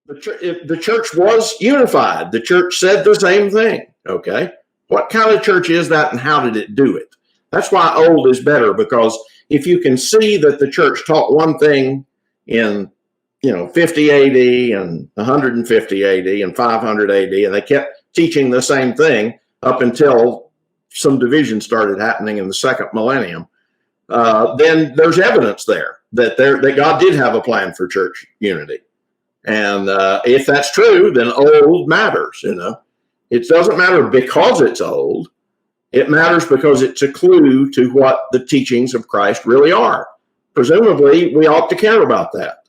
The church was unified. The church said the same thing. Okay. What kind of church is that, and how did it do it? That's why old is better, because if you can see that the church taught one thing in 50 AD and 150 AD and 500 AD, and they kept teaching the same thing up until some division started happening in the second millennium, then there's evidence there that God did have a plan for church unity. And if that's true, then old matters. It doesn't matter because it's old. It matters because it's a clue to what the teachings of Christ really are. Presumably, we ought to care about that.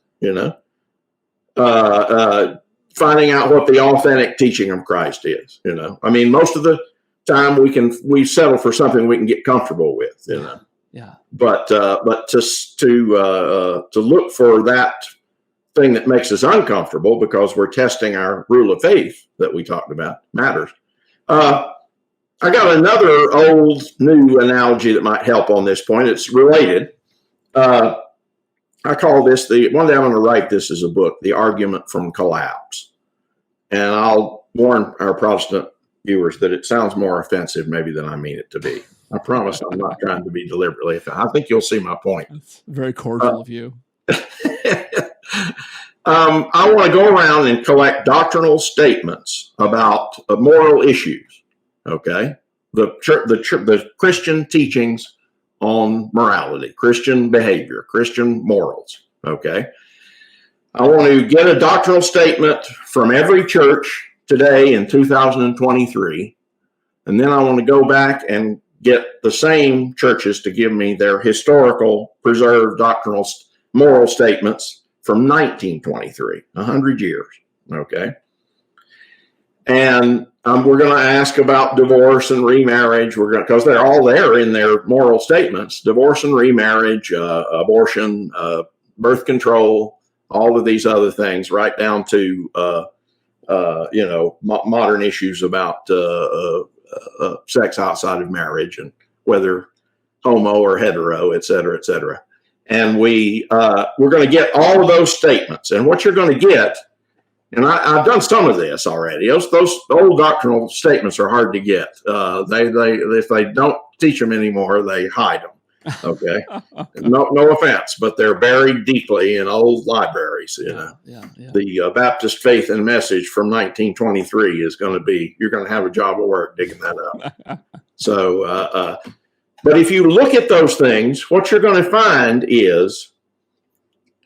Finding out what the authentic teaching of Christ is. I mean, most of the time we settle for something we can get comfortable with. Yeah. But to look for that thing that makes us uncomfortable because we're testing our rule of faith that we talked about matters. I got another old new analogy that might help on this point. It's related. I call this one day I'm going to write this as a book, The Argument from Collapse. And I'll warn our Protestant viewers that it sounds more offensive maybe than I mean it to be. I promise I'm not trying to be deliberately offensive. I think you'll see my point. That's very cordial of you. I want to go around and collect doctrinal statements about moral issues. Okay, the Christian teachings on morality, Christian behavior, Christian morals. Okay, I want to get a doctrinal statement from every church today in 2023, and then I want to go back and get the same churches to give me their historical preserved doctrinal moral statements from 1923, 100 years, okay? And we're going to ask about divorce and remarriage. Because they're all there in their moral statements: divorce and remarriage, abortion, birth control, all of these other things, right down to modern issues about sex outside of marriage and whether homo or hetero, et cetera, et cetera. And we're going to get all of those statements. And what you're going to get, and I've done some of this already. Those old doctrinal statements are hard to get. If they don't teach them anymore, they hide them. Okay, no offense, but they're buried deeply in old libraries. Yeah. The Baptist Faith and Message from 1923 is going to be. You're going to have a job of work digging that up. So. But if you look at those things, what you're going to find is,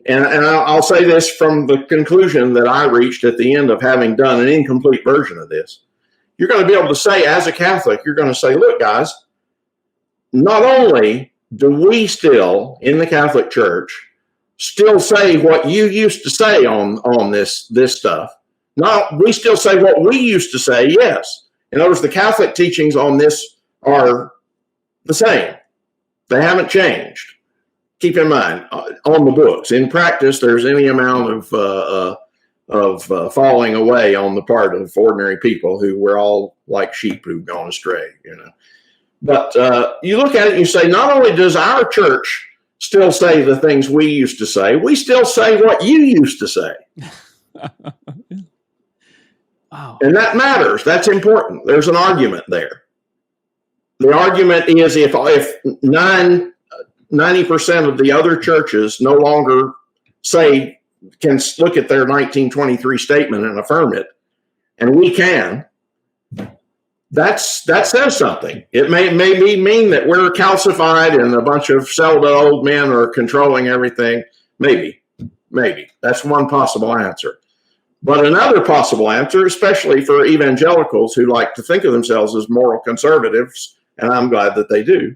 and I'll say this from the conclusion that I reached at the end of having done an incomplete version of this, you're going to be able to say, as a Catholic, you're going to say, look, guys, not only do we still, in the Catholic Church, still say what you used to say on this stuff, we still say what we used to say, yes. In other words, the Catholic teachings on this are the same. They haven't changed. Keep in mind, on the books. In practice, there's any amount of falling away on the part of ordinary people who we're all like sheep who've gone astray, But you look at it and you say, not only does our church still say the things we used to say, we still say what you used to say. Wow. And that matters. That's important. There's an argument there. The argument is if 90% of the other churches no longer can look at their 1923 statement and affirm it, and we can, that says something. It may mean that we're calcified and a bunch of celibate old men are controlling everything. Maybe. That's one possible answer. But another possible answer, especially for evangelicals who like to think of themselves as moral conservatives, and I'm glad that they do,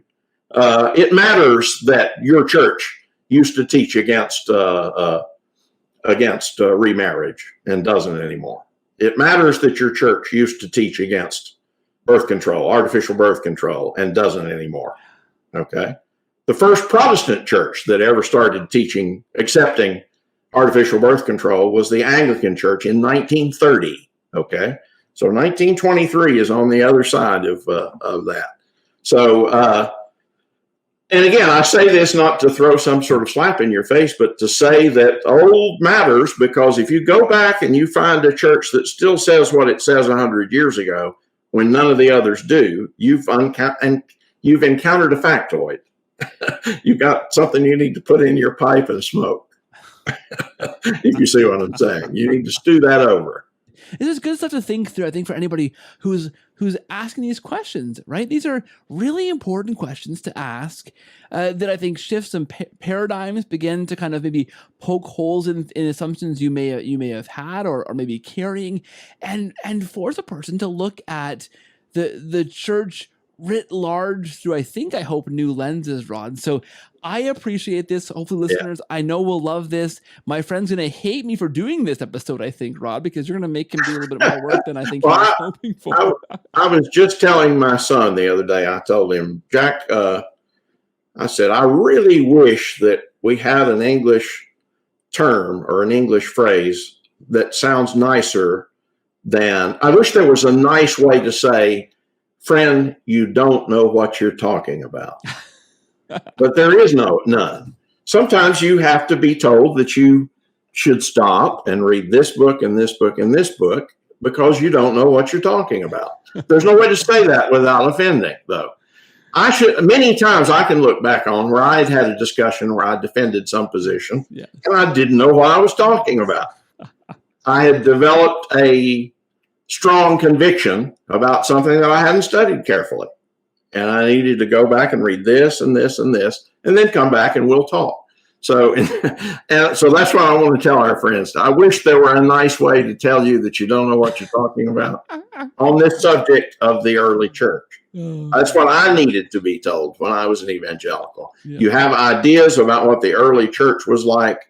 it matters that your church used to teach against remarriage and doesn't anymore. It matters that your church used to teach against birth control, artificial birth control, and doesn't anymore. Okay? The first Protestant church that ever started accepting artificial birth control was the Anglican Church in 1930. Okay? So 1923 is on the other side of that. So And again, I say this not to throw some sort of slap in your face, but to say that old matters, because if you go back and you find a church that still says what it says 100 years ago, when none of the others do, you've encountered a factoid. You've got something you need to put in your pipe and smoke. If you see what I'm saying, you need to stew that over. This is good stuff to think through, I think, for anybody who's asking these questions, right? These are really important questions to ask that I think shift some paradigms, begin to kind of maybe poke holes in assumptions you may have had or maybe carrying, and force a person to look at the church writ large through, I hope, new lenses, Rod. So I appreciate this. Hopefully listeners, I know will love this. My friend's going to hate me for doing this episode, I think, Rod, because you're going to make him do a little bit more work than I think he was hoping for. I was just telling my son the other day, I told him, Jack, I said, I really wish that we had an English term or an English phrase that sounds nicer than, I wish there was a nice way to say, friend, you don't know what you're talking about. But there is none. Sometimes you have to be told that you should stop and read this book and this book and this book because you don't know what you're talking about. There's no way to say that without offending, though. Many times I can look back on where I had a discussion where I defended some position and I didn't know what I was talking about. I had developed a strong conviction about something that I hadn't studied carefully. And I needed to go back and read this and this and this, and then come back and we'll talk. So, and so that's what I want to tell our friends. I wish there were a nice way to tell you that you don't know what you're talking about on this subject of the early church. That's what I needed to be told when I was an evangelical. You have ideas about what the early church was like.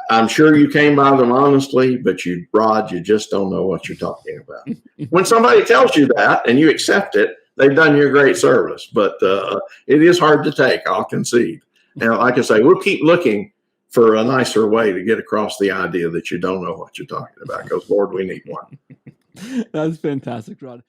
I'm sure you came by them honestly, but Rod, you just don't know what you're talking about. When somebody tells you that and you accept it, they've done you a great service. But it is hard to take, I'll concede. And like I say, we'll keep looking for a nicer way to get across the idea that you don't know what you're talking about, because, Lord, we need one. That's fantastic, Rod.